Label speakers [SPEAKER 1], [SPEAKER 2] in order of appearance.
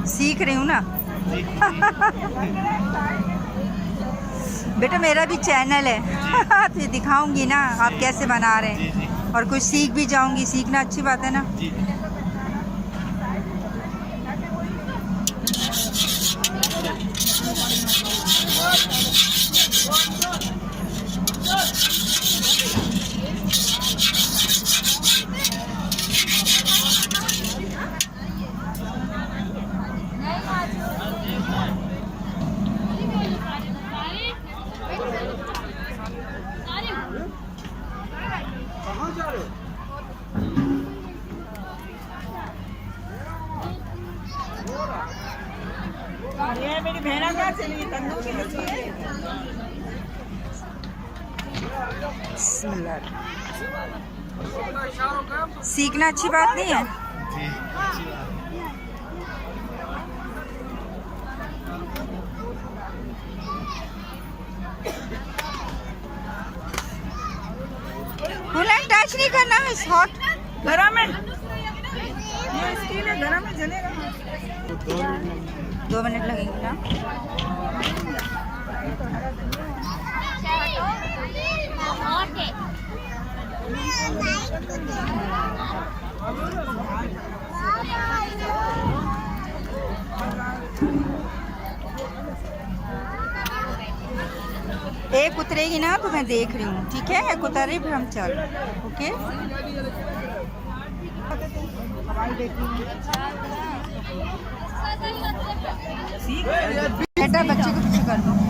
[SPEAKER 1] सीख रही हूँ ना। बेटा मेरा भी चैनल है तो दिखाऊंगी ना आप कैसे बना रहे हैं, और कुछ सीख भी जाऊंगी। सीखना अच्छी बात है ना।
[SPEAKER 2] ये मेरी बहना का चली तंदूर की लस्सी है।
[SPEAKER 1] सीखना अच्छी बात नहीं है। टच नहीं करना है। हॉट
[SPEAKER 2] गरम है ये, स्टील है, गरम है, जलेगा।
[SPEAKER 1] 2 मिनट लगेंगे ना। एक उतरेगी ना तो मैं देख रही हूँ, ठीक है? एक उतर रही फिर हम चल। ओके बेटा बच्चे को पीछे कर दो।